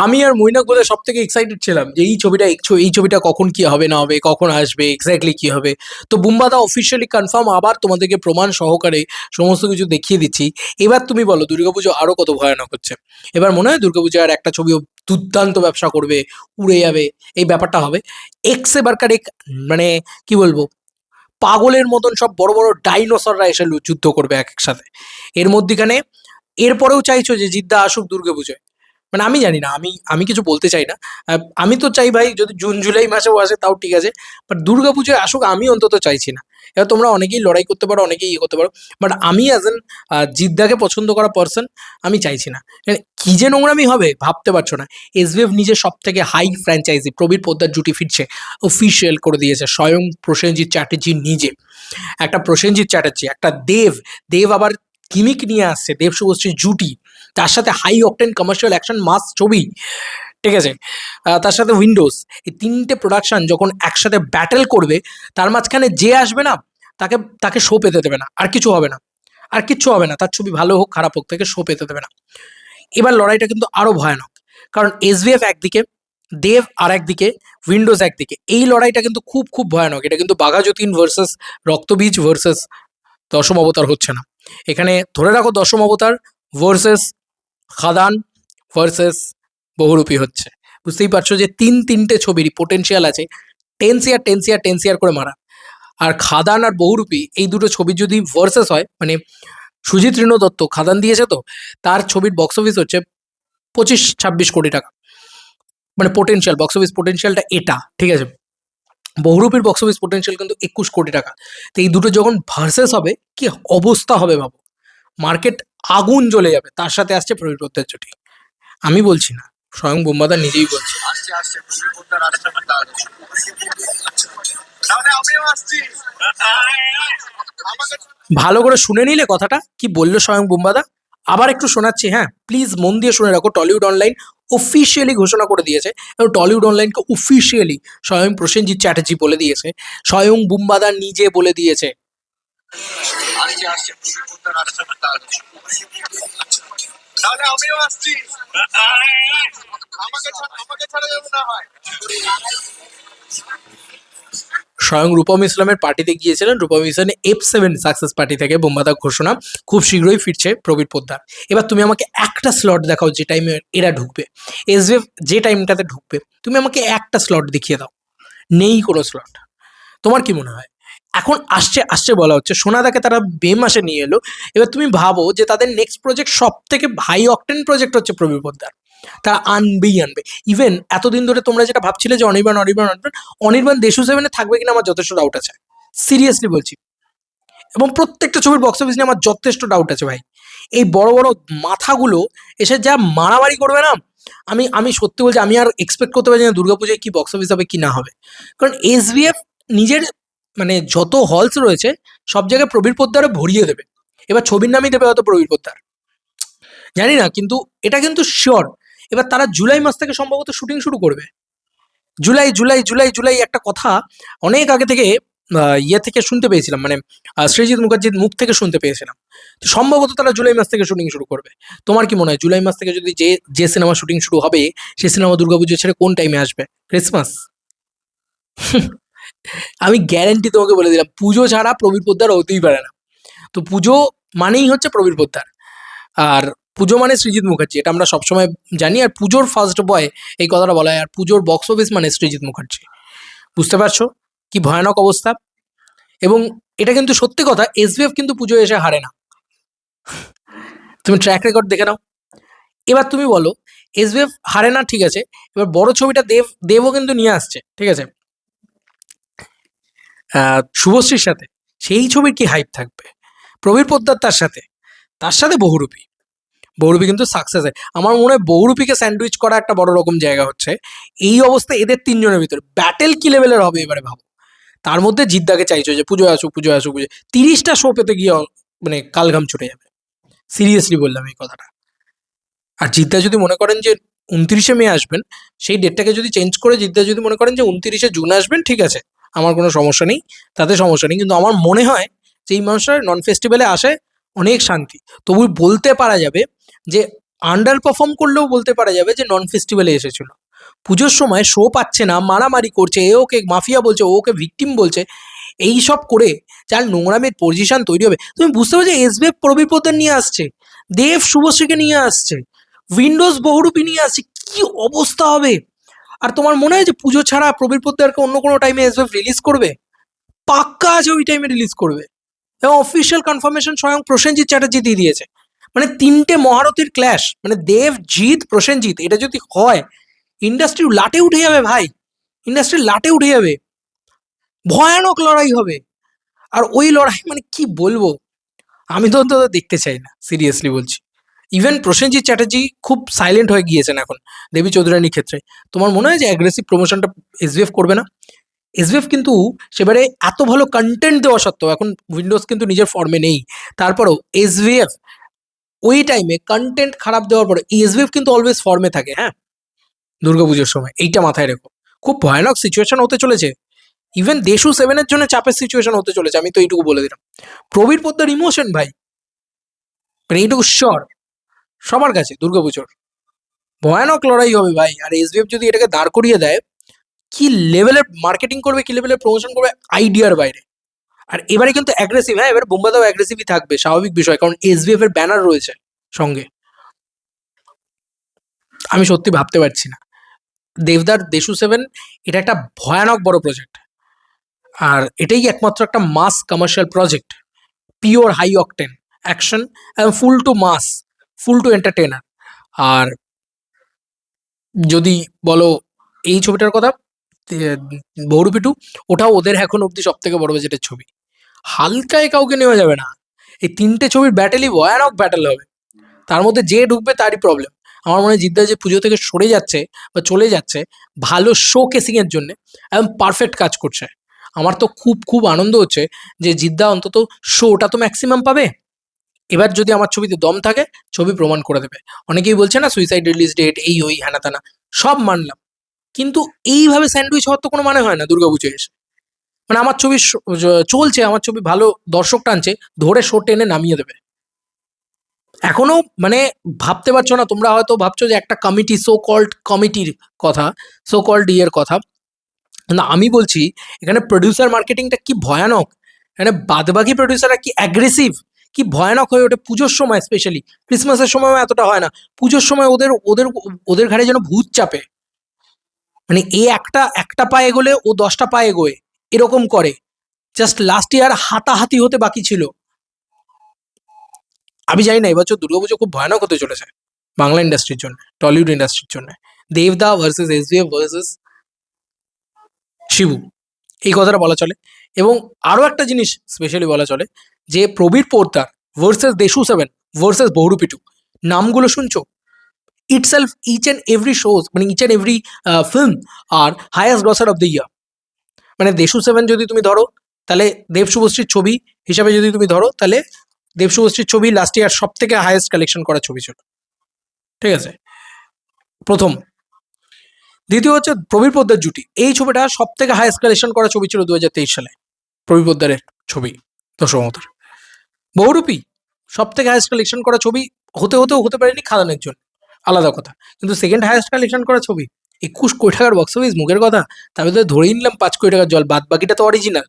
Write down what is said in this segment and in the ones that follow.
আমি আর মৈনাক বোধহয় সব থেকে এক্সাইটেড ছিলাম যে এই ছবিটা কখন কি হবে না হবে, কখন আসবে, এক্স্যাক্টলি কি হবে। তো বুম্বাদা অফিসিয়ালি কনফার্ম, আবার তোমাদেরকে প্রমাণ সহকারে সমস্ত কিছু দেখিয়ে দিচ্ছি। এবার তুমি বলো দুর্গাপুজো আরো কত ভয়ানক হচ্ছে। এবার মনে হয় দুর্গাপুজো আর একটা ছবিও দুর্দান্ত ব্যবসা করবে, উড়ে যাবে, এই ব্যাপারটা হবে। এক্স এবারকার এক, মানে কি বলবো, পাগলের মতন সব বড় বড় ডাইনোসররা এসে যুদ্ধ করবে এক একসাথে এর মধ্যিখানে। এরপরেও চাইছো যে জিদ্দা আসুক দুর্গাপুজোয়, মানে আমি জানি না, আমি আমি কিছু বলতে চাই না। আমি তো চাই ভাই যদি জুন জুলাই মাসেও আসে তাও ঠিক আছে, বাট দুর্গাপুজোয় আসুক আমি অন্তত চাইছি না। এবার তোমরা অনেকেই লড়াই করতে পারো, অনেকেই ইয়ে করতে পারো, বাট আমি অ্যাজ এন জিদ্দাকে পছন্দ করা পার্সন আমি চাইছি না। মানে কি যে নোংরামি হবে ভাবতে পারছো না। এসবিএফ নিজের সব থেকে হাই ফ্র্যাঞ্চাইজি প্রবীর পোদ্দার জুটি ফিরছে, অফিসিয়াল করে দিয়েছে স্বয়ং প্রসেনজিৎ চ্যাটার্জি নিজে। একটা প্রসেনজিৎ চ্যাটার্জি, একটা দেব, দেব আবার গিমিক নিয়ে আসছে, দেব শুভশ্রী জুটি, তার সাথে হাই অকটেন কমার্শিয়াল অ্যাকশন মাস ছবি, ঠিক আছে, তার সাথে উইন্ডোজ। এই তিনটে প্রোডাকশন যখন একসাথে ব্যাটেল করবে, তার মাঝখানে যে আসবে না তাকে তাকে শো পেতে দেবে না, আর কিছু হবে না, আর কিচ্ছু হবে না, তার ছবি ভালো হোক খারাপ হোক তাকে শো পেতে দেবে না। এবার লড়াইটা কিন্তু আরো ভয়ানক, কারণ এসভিএফ একদিকে, দেব আর একদিকে, উইন্ডোজ একদিকে। এই লড়াইটা কিন্তু খুব খুব ভয়ানক। এটা কিন্তু বাঘা যতীন ভার্সেস রক্তবীজ ভার্সেস দশম অবতার হচ্ছে না, এখানে ধরে রাখো দশম অবতার ভার্সেস খাদান ভার্সেস বহুরূপী হচ্ছে। বুঝতেই পারছো যে তিনটে ছবিরই পোটেনশিয়াল আছে 10 CR 10 CR 10 CR করে মারা। আর খাদান আর বহুরূপী এই দুটো ছবি যদি ভার্সেস হয়, মানে সুজিত ঋণ দত্ত খাদান দিয়েছে তো, তার ছবির বক্স অফিস হচ্ছে 25-26 কোটি টাকা, মানে পোটেনশিয়াল বক্স অফিস পোটেনশিয়ালটা এটা, ঠিক আছে। বহুরূপীর বক্স অফিস পোটেনশিয়াল কিন্তু 21 কোটি টাকা। তো এই দুটো যখন ভার্সেস হবে কি অবস্থা হবে ভাবো, মার্কেট আগুন জ্বলে যাবে। তার সাথে আসছে প্রবীর পোদ্দার জুটি, আমি বলছি না, স্বয়ং বোম্বাদা নিজেই বলছে। ভালো করে শুনে নিলে কথাটা কি বললো স্বয়ং বুম্বাদা? আবার একটু শোনাচ্ছি, হ্যাঁ প্লিজ মন দিয়ে শুনে রাখো। টলিউড অনলাইন অফিসিয়ালি ঘোষণা করে দিয়েছে, এবং টলিউড অনলাইনকে অফিসিয়ালি স্বয়ং প্রসেনজিৎ চ্যাটার্জি বলে দিয়েছে, স্বয়ং বুম্বাদা নিজে বলে দিয়েছে। স্বয়ং রূপম ইসলামের পার্টিতে গিয়েছিলেন, রূপম ইসলামের F7 সাকসেস পার্টি থেকে বোম্বাদা ঘোষণা খুব শীঘ্রই ফিরছে প্রবীর পোদ্দার। এবার তুমি আমাকে একটা স্লট দেখাও যে টাইমে এরা ঢুকবে, এসবিএফ যে টাইমটাতে ঢুকবে, তুমি আমাকে একটা স্লট দেখিয়ে দাও। নেই কোনো স্লট। তোমার কি মনে হয়? এখন আসছে আসছে বলা হচ্ছে, সোনাদাকে তারা মে মাসে নিয়ে এলো। এবার তুমি ভাবো যে তাদের নেক্সট প্রজেক্ট সব থেকে হাই অকটেন প্রজেক্ট হচ্ছে প্রবীর পোদ্দার, তারা আনবেই আনবে। ইভেন এতদিন ধরে তোমরা যেটা ভাবছিলে যে অনির্বাণ অনির্বাণ অনির্বাণ, অনির্বাণ দেশু সেভেনে থাকবে কিনা আমার যথেষ্ট ডাউট আছে, সিরিয়াসলি বলছি। এবং প্রত্যেকটা ছবির বক্স অফিস নিয়ে আমার যথেষ্ট ডাউট আছে ভাই। এই বড় বড় মাথাগুলো এসে যা মারামারি করবে না, আমি আমি সত্যি বলছি, আমি আর এক্সপেক্ট করতে পারি না দুর্গাপুজোয় কি বক্স অফিস হবে কি না হবে। কারণ এসভিএফ নিজের, মানে যত হলস রয়েছে সব জায়গায় প্রবীর পোদ্দারে ভরিয়ে দেবে। এবার ছবির নামই দেবে হয়তো প্রবীর পোদ্দার, জানি না, কিন্তু এটা কিন্তু শিওর। এবার তারা জুলাই মাস থেকে সম্ভবত শুটিং শুরু করবে। জুলাই জুলাই জুলাই জুলাই একটা কথা অনেক আগে থেকে ইয়ে থেকে শুনতে পেয়েছিলাম, মানে সৃজিত মুখার্জির মুখ থেকে শুনতে পেয়েছিলাম। তো সম্ভবত তারা জুলাই মাস থেকে শুটিং শুরু করবে। তোমার কি মনে হয় জুলাই মাস থেকে যদি যে যে সিনেমা শুটিং শুরু হবে, সেই সিনেমা দুর্গাপুজো ছেড়ে কোন টাইমে আসবে? ক্রিসমাস। আমি গ্যারেন্টি তোমাকে বলে দিলাম, পুজো ছাড়া প্রবীর পোদ্দার হতেই পারে না। তো পুজো মানেই হচ্ছে প্রবীর পোদ্দার, আর পুজো মানে সৃজিত মুখার্জি, এটা আমরা সবসময় জানি। আর পুজোর ফার্স্ট বয় এই কথাটা বলা হয়, আর পুজোর বক্স অফিস মানে সৃজিত মুখার্জি। বুঝতে পারছো কি ভয়ানক অবস্থা? এবং এটা কিন্তু সত্যি কথা, এসভিএফ কিন্তু পুজো এসে হারে না, তুমি ট্র্যাক রেকর্ড দেখে নাও। এবার তুমি বলো এসভিএফ হারে না, ঠিক আছে, এবার বড় ছবিটা দেবও কিন্তু নিয়ে আসছে, ঠিক আছে, শুভশ্রীর সাথে। সেই ছবির কি হাইপ থাকবে? প্রবীর পোদ্দার তার সাথে বহুরূপী। বহুরূপী কিন্তু সাকসেস হয়। আমার মনে হয় বহুরূপীকে স্যান্ডউইচ করা একটা বড় রকম জায়গা হচ্ছে। এই অবস্থা এদের তিনজনের ভিতরে ব্যাটেল কি লেভেলের হবে এবারে ভাবো। তার মধ্যে জিদ্দাকে চাইছো যে পুজো আসুক পুজো আসুক পুজো, 30টা শো পেতে গিয়ে মানে কালঘাম ছুটে যাবে। সিরিয়াসলি বললাম এই কথাটা। আর জিদ্দা যদি মনে করেন যে 29শে মে আসবেন, সেই ডেটটাকে যদি চেঞ্জ করে জিদ্দা যদি মনে করেন যে 29শে জুন আসবেন, ঠিক আছে, আমার কোনো সমস্যা নেই, তাতে সমস্যা নেই। কিন্তু আমার মনে হয় যে এই মানুষটা নন ফেস্টিভ্যালে আসে অনেক শান্তি, তবু বলতে পারা যাবে যে আন্ডার পারফর্ম করলেও বলতে পারা যাবে যে নন ফেস্টিভ্যালে এসেছিল। পুজোর সময় শো পাচ্ছে না, মারামারি করছে, এ ওকে মাফিয়া বলছে, ও ওকে ভিকটিম বলছে, এই সব করে যার নোংরামের পজিশন তৈরি হবে। তুমি বুঝতে পারছো এসবিএফ প্রবীর পোদ্দার নিয়ে আসছে, দেব শুভশ্রীকে নিয়ে আসছে, উইন্ডোজ বহুরূপী নিয়ে আসছে, কি অবস্থা হবে। আর তোমার মনে হয় যে পুজো ছাড়া প্রবীর পোদ্দারকে অন্য কোনো টাইমে এসবিএফ রিলিজ করবে? পাক্কা আছে ওই টাইমে রিলিজ করবে। এবং অফিসিয়াল কনফার্মেশন স্বয়ং প্রসেনজিৎ চ্যাটার্জি দিয়ে দিয়েছে। মানে তিনটে মহারথীর ক্ল্যাশ, মানে দেব, জিৎ, প্রসেনজিৎ, এটা যদি হয় ইন্ডাস্ট্রি লাটে উঠে যাবে ভাই, ইন্ডাস্ট্রি লাটে উঠে যাবে, ভয়ানক লড়াই হবে। আর ওই লড়াই মানে কি বলবো, আমি তো অন্তত দেখতে চাই না, সিরিয়াসলি বলছি। ইভেন প্রসেনজিৎ চ্যাটার্জি খুব সাইলেন্ট হয়ে গিয়েছেন এখন দেবী চৌধুরানীর ক্ষেত্রে। তোমার মনে হয় যে অ্যাগ্রেসিভ প্রমোশনটা এসবিএফ করবে না? এসবিএফ কিন্তু সেবারে এত ভালো কন্টেন্ট দেওয়া সত্ত্বেও এখন উইন্ডোজ কিন্তু নিজের ফর্মে নেই, তারপরেও এসবিএফ ওই টাইমে কন্টেন্ট খারাপ দেওয়ার পরে এসবিএফ কিন্তু অলওয়েজ ফর্মে থাকে। হ্যাঁ, দুর্গাপুজোর সময় এইটা মাথায় রেখো, খুব ভয়ানক সিচুয়েশন হতে চলেছে। ইভেন দেশু সেভেনের জন্য চাপের সিচুয়েশন হতে চলেছে, আমি তো এইটুকু বলে দিলাম। প্রবীর পোদ্দার ইমোশন ভাই, মানে এইটুকু শিওর সবার কাছে দুর্গাপুজোর ভয়ানক লড়াই হবে ভাই। আর এসবিএফ যদি এটাকে দাঁড় করিয়ে দেয়, কি লেভেলের মার্কেটিং করবে, কি লেভেলের প্রমোশন করবে, আইডিয়ার বাইরে। আর এবারে কিন্তু অ্যাগ্রেসিভ, হ্যাঁ এবারে বোম্বাদাও অ্যাগ্রেসিভই থাকবে, স্বাভাবিক বিষয়, কারণ এসবিএফ এর ব্যানার রয়েছে সঙ্গে। আমি সত্যি ভাবতে পারছি না, দেবদার দেশু সেভেন এটা একটা ভয়ানক বড় প্রজেক্ট। আর এটাই একমাত্র একটা mass commercial project, pure high octane action, full to mass, full to entertainer. আর যদি বলো এই ছবিটার কথা, বহুরূপী টু, ওটাও ওদের এখন অব্দি সব থেকে বড় বাজেটের ছবি, হালকায় কাউকে নেওয়া যাবে না। এই তিনটে ছবির ব্যাটেলই ভয়ানক ব্যাটেল হবে, তার মধ্যে যে ঢুকবে তারই প্রবলেম। আমার মনে হয় জিদ্দা যে পুজো থেকে সরে যাচ্ছে বা চলে যাচ্ছে ভালো শো কেসিং এর জন্য, একদম পারফেক্ট কাজ করছে। আমার তো খুব খুব আনন্দ হচ্ছে যে জিদ্দা অন্তত শোটা তো ম্যাক্সিমাম পাবে। এবার যদি আমার ছবিতে দম থাকে, ছবি প্রমাণ করে দেবে। অনেকেই বলছে না সুইসাইড রিলিজ ডেট এই ওই হ্যানা ত্যানা, সব মানলাম, কিন্তু এইভাবে স্যান্ডউইচ হওয়ার তো কোনো মানে হয় না দুর্গাপুজো এসে। মানে আমার ছবি চলছে, আমার ছবি ভালো দর্শক টানছে, ধরে শো টেনে নামিয়ে দেবে। এখনো মানে ভাবতে পারছো না, তোমরা হয়তো ভাবছো যে একটা কমিটি, সো কল্ড কমিটির কথা, সো কল্ড ইয়ের কথা, না আমি বলছি এখানে প্রডিউসার মার্কেটিংটা কি ভয়ানক, এখানে বাদবাকি প্রডিউসাররা কি অ্যাগ্রেসিভ, কি ভয়ানক হয়ে ওঠে পুজোর সময়, স্পেশালি ক্রিসমাসের সময়ও এতটা হয় না, পুজোর সময় ওদের ওদের ওদের ঘাড়ে যেন ভূত চাপে। মানে এ একটা একটা পায়ে এগোলে ও 10টা পায়ে এগোয়, এরকম করে। জাস্ট লাস্ট ইয়ার হাতাহাতি হতে বাকি ছিল। আমি জানি না এবছর দুর্গাপুজো খুব ভয়ানক হতে চলেছে বাংলা ইন্ডাস্ট্রির জন্য, টলিউড ইন্ডাস্ট্রির জন্য। দেবদা ভার্সেস এসবিএফ ভার্সেস শিবু, এই কথাটা বলা চলে। এবং আরও একটা জিনিস স্পেশালি বলা চলে, যে Prabir Poddar versus Deshu seven versus Bahurupi two, নামগুলো শুনছো, itself each and every shows, মানে ইচ অ্যান্ড এভরি ফিল্ম আর highest grosser of the year. মানে দেশু সেভেন যদি তুমি ধরো, তাহলে দেব শুভশ্রীর ছবি হিসাবে যদি তুমি ধরো, তাহলে দেব শুভশ্রীর ছবি লাস্ট ইয়ার সব থেকে হায়েস্ট কালেকশন করা ছবি ছিল, ঠিক আছে, প্রথম। দ্বিতীয় হচ্ছে প্রবীর পোদ্দার জুটি, এই ছবিটা সব থেকে হায়েস্ট কালেকশন করা ছবি ছিল 2023 সালে, প্রবীর পোদ্দারের ছবি দর্শক মহতার। বহুরূপী সব থেকে হায়েস্ট কালেকশন করা ছবি, হতেও হতে পারেনি খাদানের জন্য, আলাদা কথা, কিন্তু সেকেন্ড হায়েস্ট কালেকশন করা ছবি, 21 কোটি টাকার বক্স অফিস, মুখের কথা, তার মধ্যে ধরেই নিলাম 5 কোটি টাকার জল, বাদ বাকিটা তো অরিজিনাল।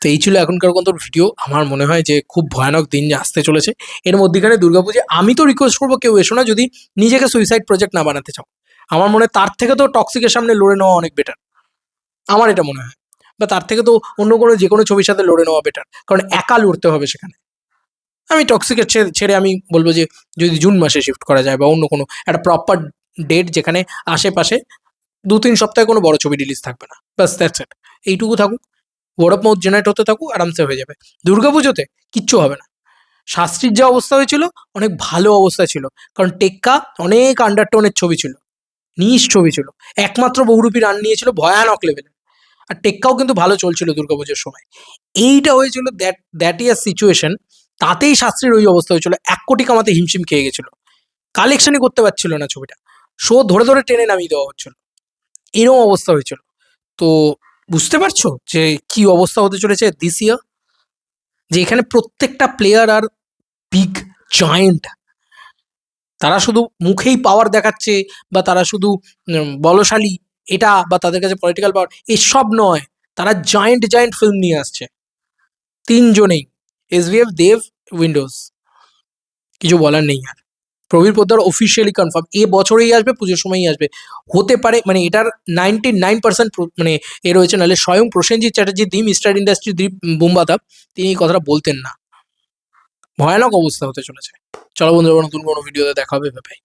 তো এই ছিল এখনকার মতো ভিডিও। আমার মনে হয় যে খুব ভয়ানক দিন আসতে চলেছে এর মধ্যেখানে দুর্গাপুজো। আমি তো রিকোয়েস্ট করবো কেউ এসো না যদি নিজেকে সুইসাইড প্রজেক্ট না বানাতে চাও। আমার মনে হয় তার থেকে তো টক্সিকের সামনে লড়ে নেওয়া অনেক বেটার, আমার এটা মনে হয়। বা তার থেকে তো অন্য কোনো যে কোনো ছবির সাথে লড়ে নেওয়া বেটার, কারণ একা লড়তে হবে সেখানে। আমি টক্সিকের ছেড়ে আমি বলবো যে যদি জুন মাসে শিফট করা যায় বা অন্য কোনো একটা প্রপার ডেট, যেখানে আশেপাশে 2-3 সপ্তাহে কোনো বড় ছবি রিলিজ থাকবে না, বাস দ্যাটস ইট। এইটুকু থাকুক, ওয়ার্ড অফ মাউথ জেনারেট হতে থাকুক, আরামসে হয়ে যাবে। দুর্গাপুজোতে কিচ্ছু হবে না। শাস্ত্রীর যা অবস্থা হয়েছিল অনেক ভালো অবস্থা ছিল, কারণ টেক্কা অনেক আন্ডারটোনের ছবি ছিল, নিজ ছবি ছিল, একমাত্র বহুরূপী রান নিয়েছিল ভয়ানক লেভেলে। আর টেক্কাও কিন্তু ভালো চলছিল দুর্গাপুজোর সময়। এইটা হয়েছিল দ্যাট ইয়ার সিচুয়েশন, তাতেই শাস্ত্রীর ওই অবস্থা হয়েছিল, 1 কোটি কামাতে হিমশিম খেয়ে গেছিল, কালেকশনই করতে পারছিল না ছবিটা, শো ধরে ধরে টেনে নামিয়ে দেওয়া হচ্ছিল, এরকম অবস্থা হয়েছিল। তো বুঝতে পারছো যে কি অবস্থা হতে চলেছে দিস ইয়ার, যে এখানে প্রত্যেকটা প্লেয়ার আর বিগ জায়েন্ট, তারা শুধু মুখেই পাওয়ার দেখাচ্ছে বা তারা শুধু বলশালী এটা বা তাদের কাছে পলিটিক্যাল পাওয়ার এসব নয়, তারা জায়েন্ট জায়েন্ট ফিল্ম নিয়ে আসছে তিনজনেই, এসভিএফ, দেব, উইন্ডোজ। কিছু বলার নেই আর। প্রবীর পোদ্দার অফিসিয়ালি কনফার্ম এ বছরেই আসবে, পুজোর সময়ই আসবে হতে পারে, মানে এটার 99% মানে এ রয়েছে। নাহলে স্বয়ং প্রসেনজিৎ চ্যাটার্জি দি মিস্টার ইন্ডাস্ট্রি দি বুম্বাদা তিনি এই কথাটা বলতেন না। ভয়ানক অবস্থা হতে চলেছে। চলো বন্ধুরা, নতুন কোনো ভিডিওতে দেখা হবে, বাই।